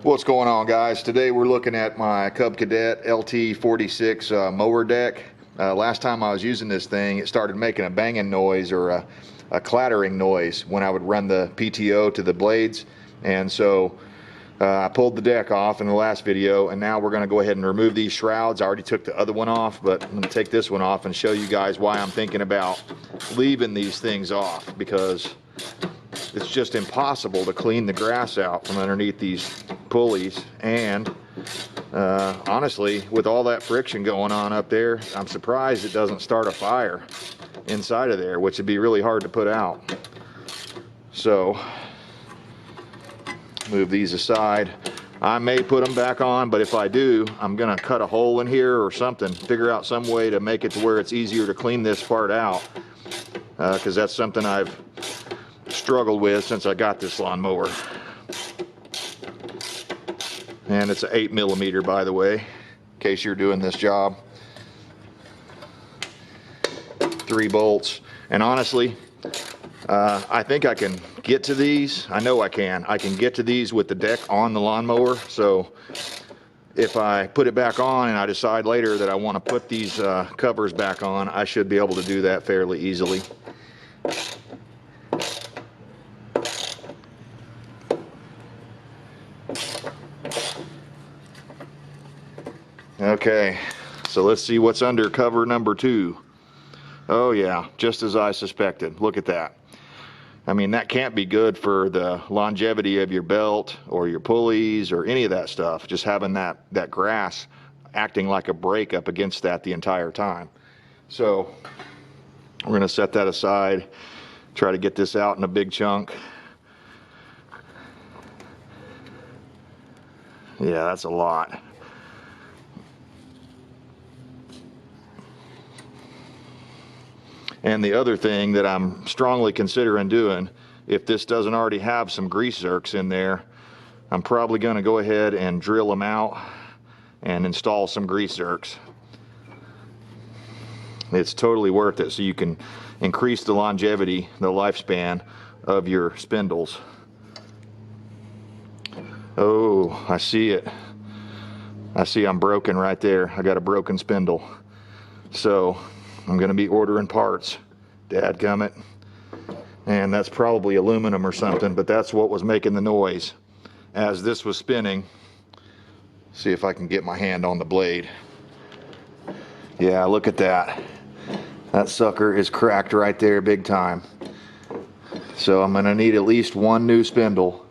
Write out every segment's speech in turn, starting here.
What's going on, guys? Today we're looking at my Cub Cadet LT46 mower deck. Last time I was using this thing, it started making a banging noise or a clattering noise when I would run the PTO to the blades, and so I pulled the deck off in the last video, and now we're going to go ahead and remove these shrouds. I already took the other one off, but I'm going to take this one off and show you guys why I'm thinking about leaving these things off, because it's just impossible to clean the grass out from underneath these pulleys. And honestly, with all that friction going on up there, I'm surprised it doesn't start a fire inside of there, which would be really hard to put out. So move these aside. I may put them back on, but if I do, I'm gonna cut a hole in here or something, figure out some way to make it to where it's easier to clean this part out, because that's something I've struggled with since I got this lawnmower. And it's an 8mm, by the way, in case you're doing this job. 3 bolts. And honestly, I think I can get to these. I know I can. I can get to these with the deck on the lawnmower. So if I put it back on and I decide later that I want to put these covers back on, I should be able to do that fairly easily. Okay, so let's see what's under cover number 2. Oh yeah, just as I suspected. Look at that. I mean, that can't be good for the longevity of your belt or your pulleys or any of that stuff, just having that grass acting like a brake up against that the entire time. So we're going to set that aside, try to get this out in a big chunk. Yeah, that's a lot. And the other thing that I'm strongly considering doing, if this doesn't already have some grease zerks in there, I'm probably going to go ahead and drill them out and install some grease zerks. It's totally worth it, so you can increase the longevity, the lifespan of your spindles. Oh, I see it. I see I'm broken right there. I got a broken spindle. So I'm going to be ordering parts. Dadgummit. And that's probably aluminum or something, but that's what was making the noise as this was spinning. See if I can get my hand on the blade. Yeah, look at that. That sucker is cracked right there big time. So I'm going to need at least one new spindle.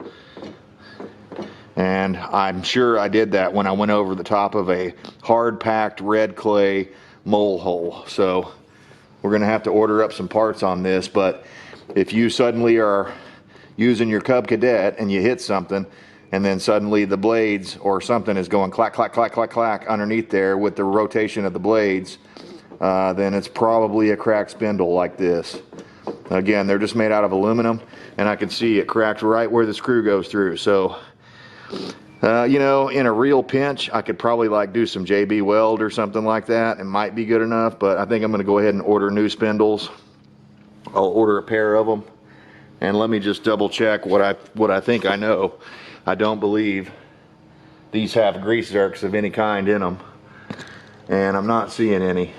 And I'm sure I did that when I went over the top of a hard-packed red clay mole hole. So we're going to have to order up some parts on this. But if you suddenly are using your Cub Cadet and you hit something, and then suddenly the blades or something is going clack, clack, clack, clack, clack underneath there with the rotation of the blades, then it's probably a cracked spindle like this. Again, they're just made out of aluminum, and I can see it cracked right where the screw goes through. So you know, in a real pinch, I could probably like do some JB weld or something like that. It might be good enough, but I think I'm going to go ahead and order new spindles. I'll order a pair of them, and let me just double check what I think I know. I don't believe these have grease zerks of any kind in them, and I'm not seeing any.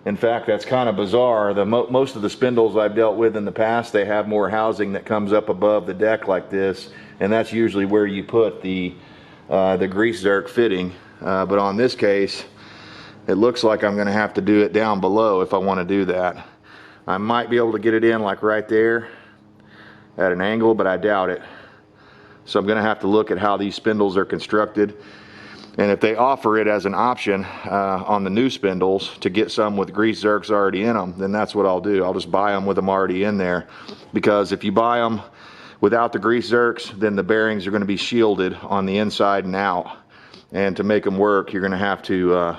In fact, that's kind of bizarre. Most of the spindles I've dealt with in the past, they have more housing that comes up above the deck like this, and that's usually where you put the grease zerk fitting. But on this case, it looks like I'm going to have to do it down below if I want to do that. I might be able to get it in like right there at an angle, but I doubt it. So I'm going to have to look at how these spindles are constructed. And if they offer it as an option on the new spindles to get some with grease zerks already in them, then that's what I'll do. I'll just buy them with them already in there. Because if you buy them without the grease zerks, then the bearings are going to be shielded on the inside and out. And to make them work, you're going to have to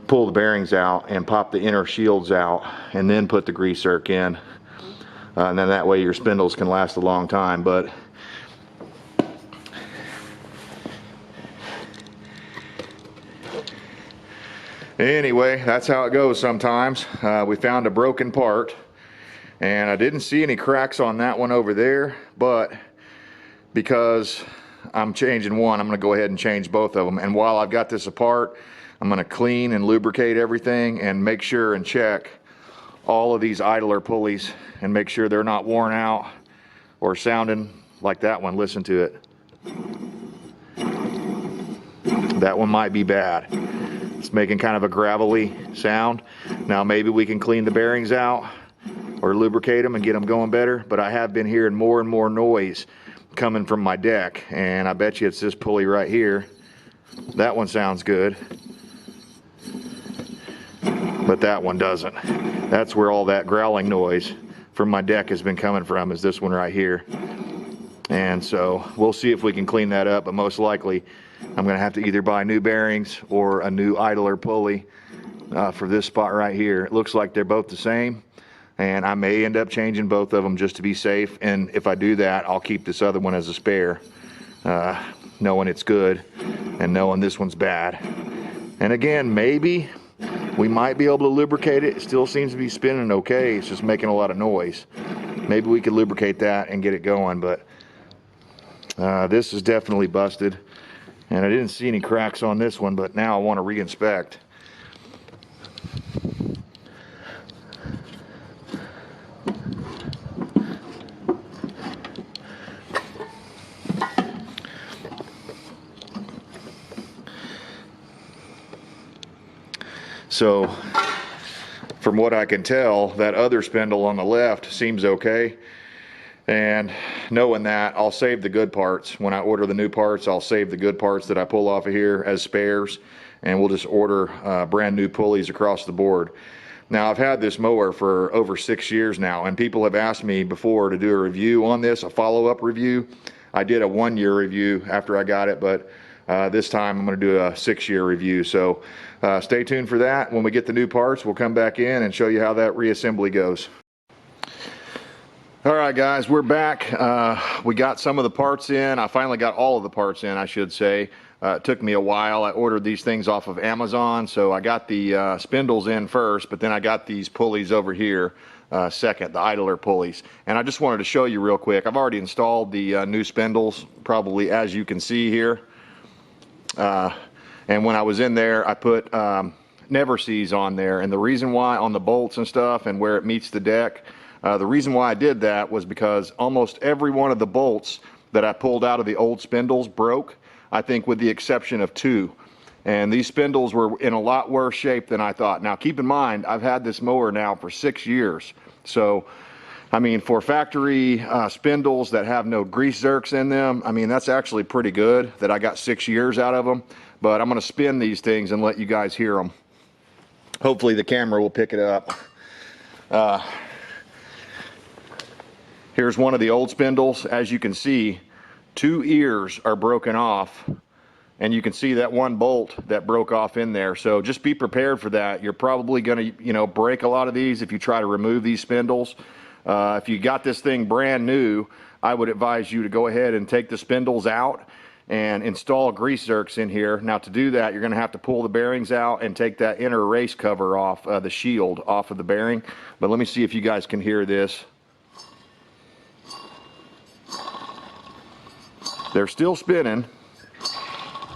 pull the bearings out and pop the inner shields out and then put the grease zerk in. And then that way your spindles can last a long time. But anyway, that's how it goes sometimes. We found a broken part, And I didn't see any cracks on that one over there, but because I'm changing one, I'm going to go ahead and change both of them. And while I've got this apart, I'm going to clean and lubricate everything and make sure and check all of these idler pulleys and make sure they're not worn out or sounding like that one. Listen to it. That one might be bad. It's making kind of a gravelly sound. Now maybe we can clean the bearings out or lubricate them and get them going better, but I have been hearing more and more noise coming from my deck, and I bet you it's this pulley right here. That one sounds good, but that one doesn't. That's where all that growling noise from my deck has been coming from, is this one right here. And so we'll see if we can clean that up, but most likely I'm going to have to either buy new bearings or a new idler pulley for this spot right here. It looks like they're both the same, and I may end up changing both of them just to be safe. And if I do that, I'll keep this other one as a spare, knowing it's good and knowing this one's bad. And again, maybe we might be able to lubricate it. It still seems to be spinning okay. It's just making a lot of noise. Maybe we could lubricate that and get it going, but this is definitely busted. And I didn't see any cracks on this one, but now I want to re-inspect. So from what I can tell, that other spindle on the left seems okay. And knowing that, I'll save the good parts. When I order the new parts, I'll save the good parts that I pull off of here as spares, and we'll just order brand new pulleys across the board. Now, I've had this mower for over 6 years now, and people have asked me before to do a review on this, a follow-up review. I did a 1-year review after I got it, but this time I'm going to do a 6-year review. So stay tuned for that. When we get the new parts, we'll come back in and show you how that reassembly goes. All right, guys, we're back. We got some of the parts in. I finally got all of the parts in, I should say. It took me a while. I ordered these things off of Amazon, so I got the spindles in first, but then I got these pulleys over here second, the idler pulleys. And I just wanted to show you real quick. I've already installed the new spindles, probably as you can see here. And when I was in there, I put never sees on there. And the reason why, on the bolts and stuff and where it meets the deck, the reason why I did that was because almost every one of the bolts that I pulled out of the old spindles broke, I think with the exception of 2. And these spindles were in a lot worse shape than I thought. Now keep in mind, I've had this mower now for 6 years. So, I mean, for factory spindles that have no grease zerks in them, I mean, that's actually pretty good that I got 6 years out of them. But I'm going to spin these things and let you guys hear them. Hopefully the camera will pick it up. Here's one of the old spindles. As you can see, 2 ears are broken off, and you can see that one bolt that broke off in there. So just be prepared for that. You're probably going to, break a lot of these if you try to remove these spindles. If you got this thing brand new, I would advise you to go ahead and take the spindles out and install grease zerks in here. Now to do that, you're going to have to pull the bearings out and take that inner race cover off, the shield off of the bearing. But let me see if you guys can hear this. They're still spinning,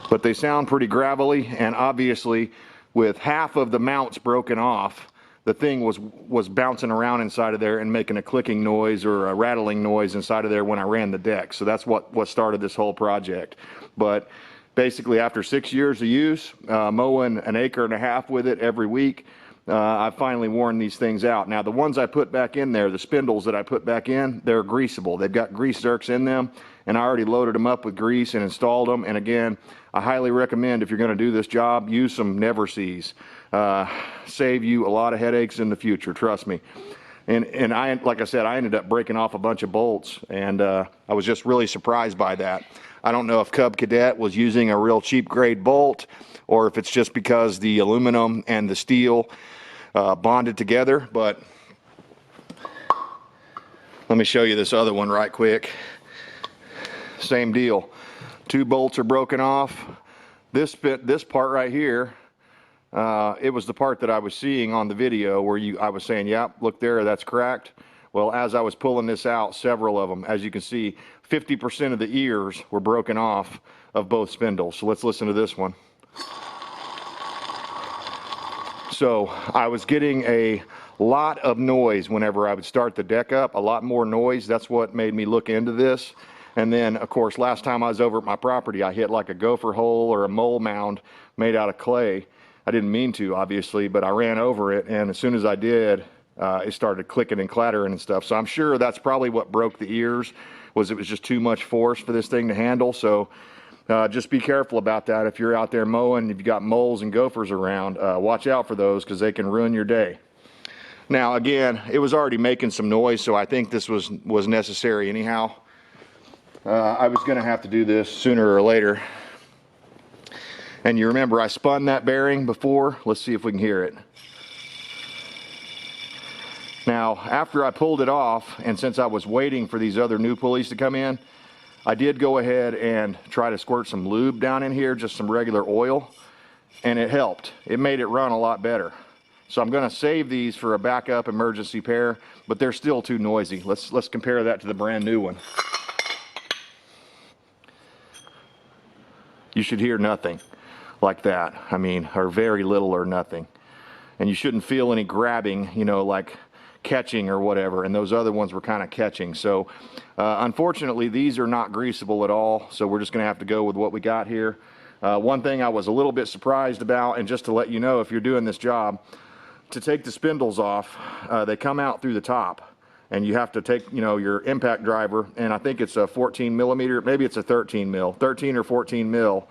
but they sound pretty gravelly, and obviously with half of the mounts broken off, the thing was bouncing around inside of there and making a clicking noise or a rattling noise inside of there when I ran the deck. So that's what started this whole project. But basically after 6 years of use, mowing 1.5 acres with it every week, I finally worn these things out. Now the ones I put back in there, the spindles that I put back in, they're greasable. They've got grease zerks in them, and I already loaded them up with grease and installed them. And again, I highly recommend, if you're going to do this job, use some never sees. Save you a lot of headaches in the future, trust me. And I, like I said, I ended up breaking off a bunch of bolts, and I was just really surprised by that. I don't know if Cadet was using a real cheap grade bolt, or if it's just because the aluminum and the steel bonded together. But let me show you this other one right quick. Same deal. 2 bolts are broken off. This part right here, it was the part that I was seeing on the video where I was saying, yep, look there, that's cracked. Well, as I was pulling this out, several of them, as you can see, 50% of the ears were broken off of both spindles. So let's listen to this one. So I was getting a lot of noise whenever I would start the deck up, a lot more noise. That's what made me look into this. And then, of course, last time I was over at my property, I hit like a gopher hole or a mole mound made out of clay. I didn't mean to, obviously, but I ran over it, and as soon as I did, it started clicking and clattering and stuff. So I'm sure that's probably what broke the ears, was it was just too much force for this thing to handle. So just be careful about that. If you're out there mowing, if you've got moles and gophers around, watch out for those, because they can ruin your day. Now, again, it was already making some noise, so I think this was necessary anyhow. I was going to have to do this sooner or later. And you remember I spun that bearing before? Let's see if we can hear it. Now, after I pulled it off, and since I was waiting for these other new pulleys to come in, I did go ahead and try to squirt some lube down in here, just some regular oil, and it helped. It made it run a lot better. So I'm going to save these for a backup emergency pair, but they're still too noisy. Let's compare that to the brand new one. You should hear nothing like that. I mean, or very little or nothing. And you shouldn't feel any grabbing, you know, like catching or whatever, and those other ones were kind of catching. So unfortunately, these are not greasable at all, so we're just going to have to go with what we got here. One thing I was a little bit surprised about, and just to let you know, if you're doing this job, to take the spindles off, they come out through the top, and you have to take, you know, your impact driver, and I think it's a 14 millimeter, maybe it's a 13 or 14 mil,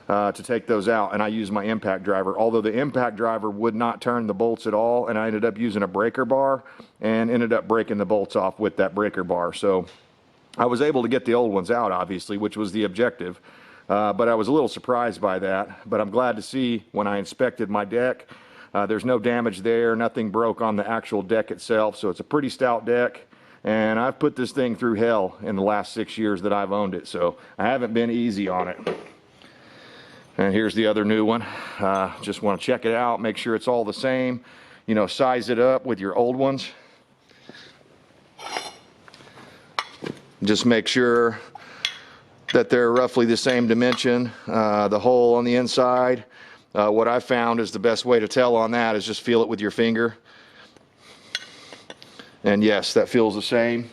to take those out, and I use my impact driver, although the impact driver would not turn the bolts at all, and I ended up using a breaker bar and ended up breaking the bolts off with that breaker bar. So I was able to get the old ones out, obviously, which was the objective, but I was a little surprised by that. But I'm glad to see when I inspected my deck, there's no damage there, nothing broke on the actual deck itself, so it's a pretty stout deck. And I've put this thing through hell in the last 6 years that I've owned it, so I haven't been easy on it. And here's the other new one. Just want to check it out, make sure it's all the same. You know, size it up with your old ones. Just make sure that they're roughly the same dimension. The hole on the inside, what I found is the best way to tell on that is just feel it with your finger. And yes, that feels the same.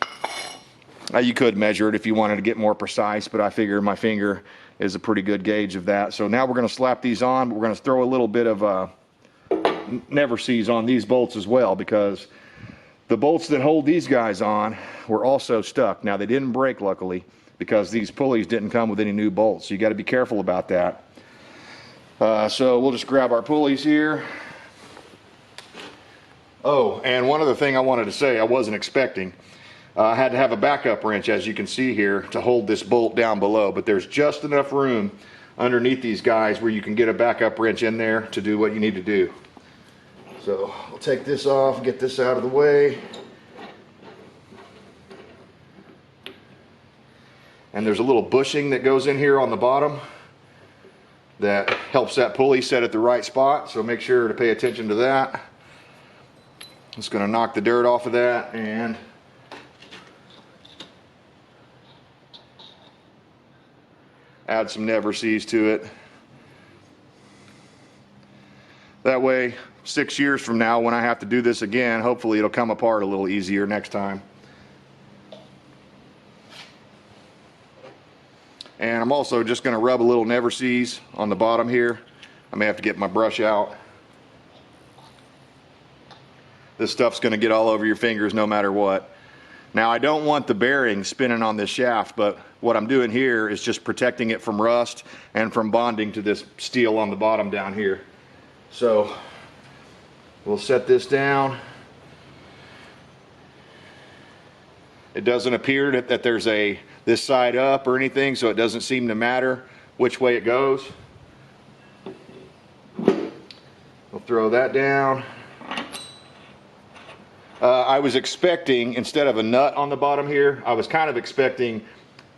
You could measure it if you wanted to get more precise, but I figure my finger is a pretty good gauge of that. So now we're going to slap these on, but we're going to throw a little bit of never sees on these bolts as well, because the bolts that hold these guys on were also stuck. Now they didn't break, luckily, because these pulleys didn't come with any new bolts, so you got to be careful about that. So we'll just grab our pulleys here. Oh, and one other thing I wanted to say I wasn't expecting. I had to have a backup wrench, as you can see here, to hold this bolt down below, but there's just enough room underneath these guys where you can get a backup wrench in there to do what you need to do. So I'll take this off, get this out of the way. And there's a little bushing that goes in here on the bottom that helps that pulley set at the right spot, so make sure to pay attention to that. Just going to knock the dirt off of that and add some never sees to it. That way, 6 years from now, when I have to do this again, hopefully it'll come apart a little easier next time. And I'm also just going to rub a little never sees on the bottom here. I may have to get my brush out. This stuff's going to get all over your fingers no matter what. Now, I don't want the bearing spinning on this shaft, but what I'm doing here is just protecting it from rust and from bonding to this steel on the bottom down here. So we'll set this down. It doesn't appear that there's this side up or anything, so it doesn't seem to matter which way it goes. We'll throw that down. I was expecting, instead of a nut on the bottom here, I was kind of expecting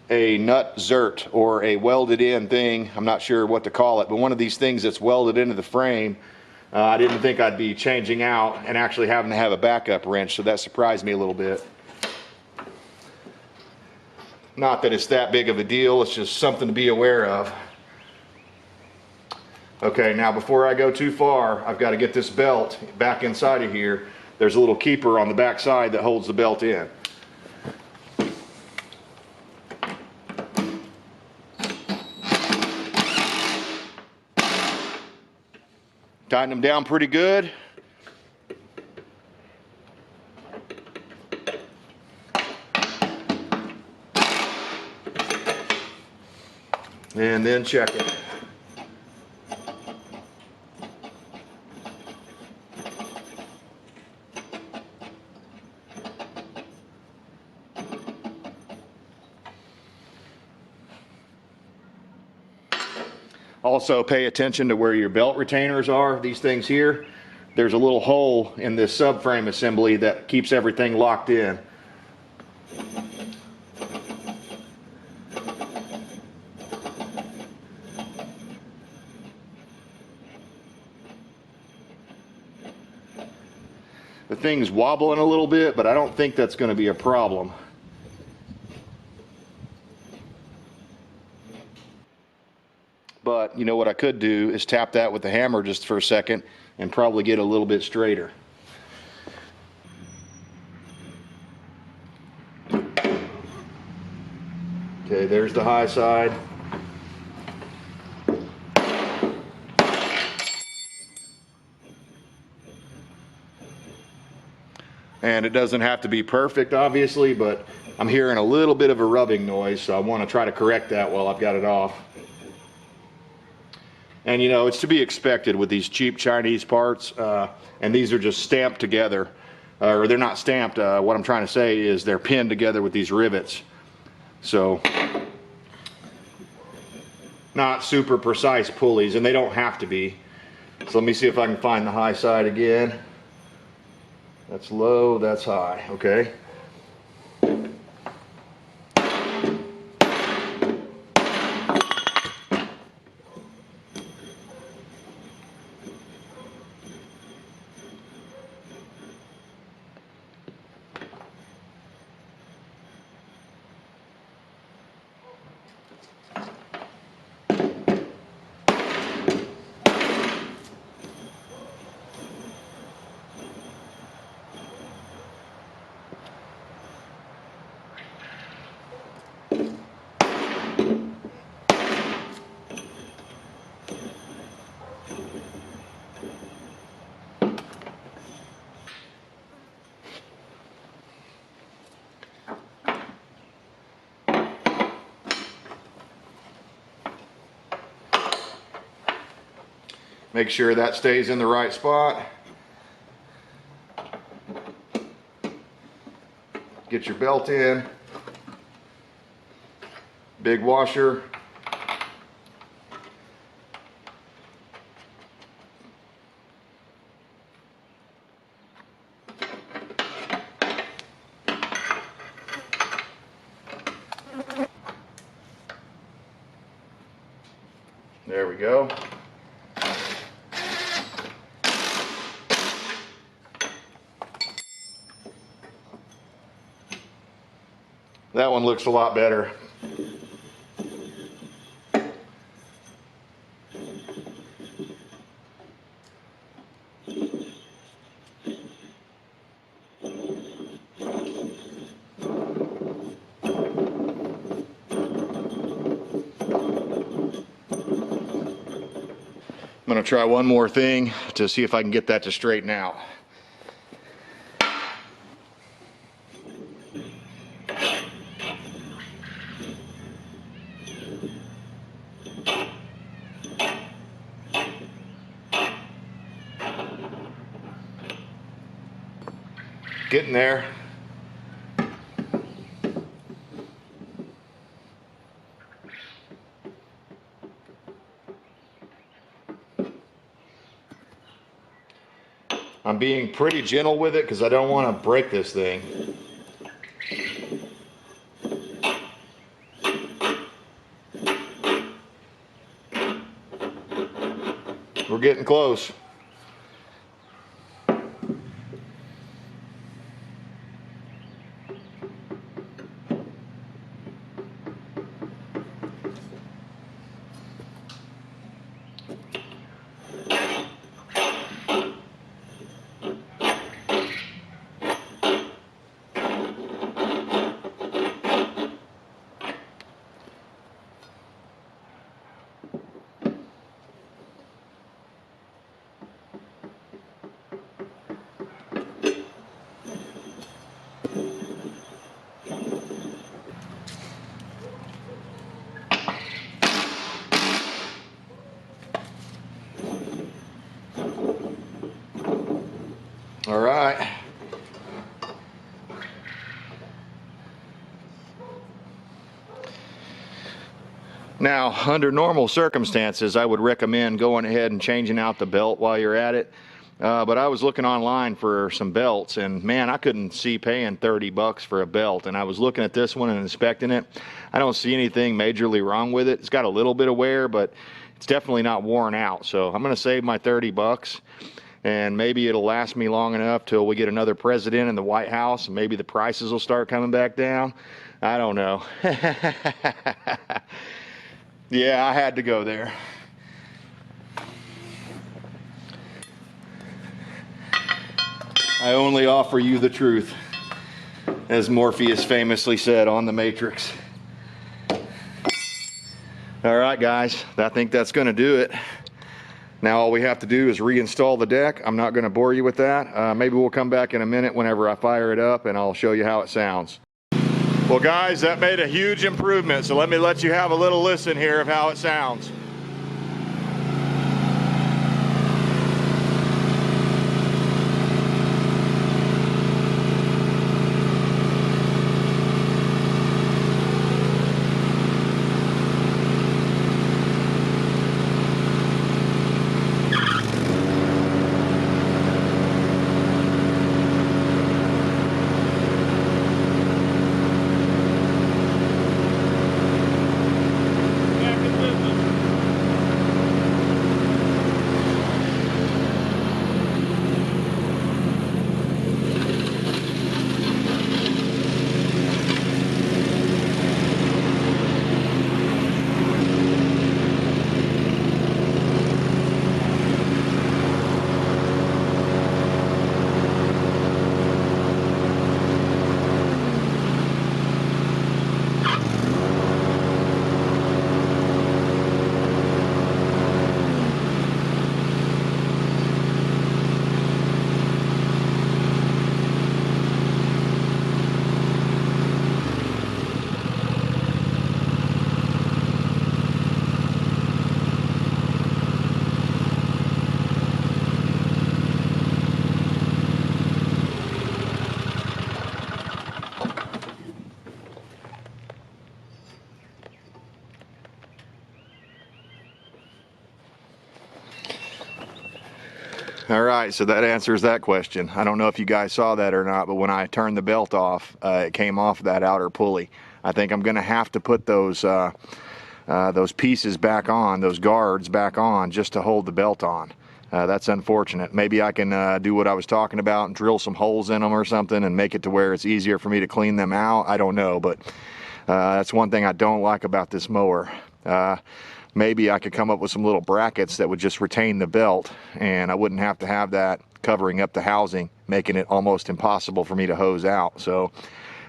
a nut zert or a welded in thing. I'm not sure what to call it, but one of these things that's welded into the frame I didn't think I'd be changing out and actually having to have a backup wrench, so that surprised me a little bit. Not that it's that big of a deal, it's just something to be aware of. Okay, now before I go too far, I've got to get this belt back inside of here. There's a little keeper on the back side that holds the belt in. Tighten them down pretty good. And then check it. Also pay attention to where your belt retainers are. These things here, there's a little hole in this subframe assembly that keeps everything locked in. The thing's wobbling a little bit, but I don't think that's going to be a problem. But you know what I could do is tap that with the hammer just for a second and probably get a little bit straighter. Okay, there's the high side. And it doesn't have to be perfect, obviously, but I'm hearing a little bit of a rubbing noise, so I want to try to correct that while I've got it off. And you know, it's to be expected with these cheap Chinese parts, and these are just stamped together, or they're not stamped. What I'm trying to say is they're pinned together with these rivets. So, not super precise pulleys, and they don't have to be. So let me see if I can find the high side again. That's low, that's high, okay. Make sure that stays in the right spot. Get your belt in. Big washer. There we go. That one looks a lot better. I'm going to try one more thing to see if I can get that to straighten out. Getting there. I'm being pretty gentle with it because I don't want to break this thing. We're getting close. Now, under normal circumstances, I would recommend going ahead and changing out the belt while you're at it. But I was looking online for some belts, and man, I couldn't see paying 30 bucks for a belt. And I was looking at this one and inspecting it. I don't see anything majorly wrong with it. It's got a little bit of wear, but it's definitely not worn out. So I'm going to save my 30 bucks. And maybe it'll last me long enough till we get another president in the White House, and maybe the prices will start coming back down. I don't know. Yeah, I had to go there. I only offer you the truth, as Morpheus famously said on The Matrix. All right, guys, I think that's going to do it. Now all we have to do is reinstall the deck. I'm not going to bore you with that. Maybe we'll come back in a minute whenever I fire it up, and I'll show you how it sounds. Well, guys, that made a huge improvement, so let me let you have a little listen here of how it sounds. All right, so that answers that question. I don't know if you guys saw that or not, but when I turned the belt off, it came off that outer pulley. I think I'm going to have to put those pieces back on, those guards back on, just to hold the belt on. That's unfortunate. Maybe I can do what I was talking about and drill some holes in them or something and make it to where it's easier for me to clean them out. I don't know, but that's one thing I don't like about this mower. Maybe I could come up with some little brackets that would just retain the belt, and I wouldn't have to have that covering up the housing, making it almost impossible for me to hose out. So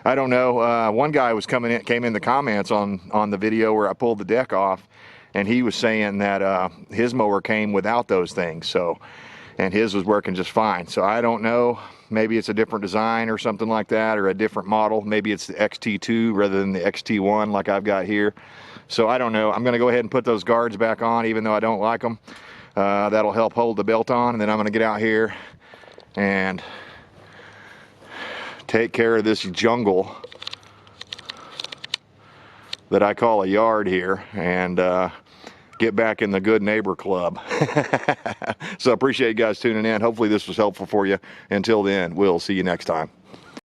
I don't know. One guy came in the comments on the video where I pulled the deck off, and he was saying that his mower came without those things. So, and his was working just fine. So I don't know. Maybe it's a different design or something like that, or a different model. Maybe it's the XT2 rather than the XT1 like I've got here. So I don't know. I'm going to go ahead and put those guards back on, even though I don't like them. That'll help hold the belt on, and then I'm going to get out here and take care of this jungle that I call a yard here, and get back in the good neighbor club. So I appreciate you guys tuning in. Hopefully this was helpful for you. Until then, we'll see you next time.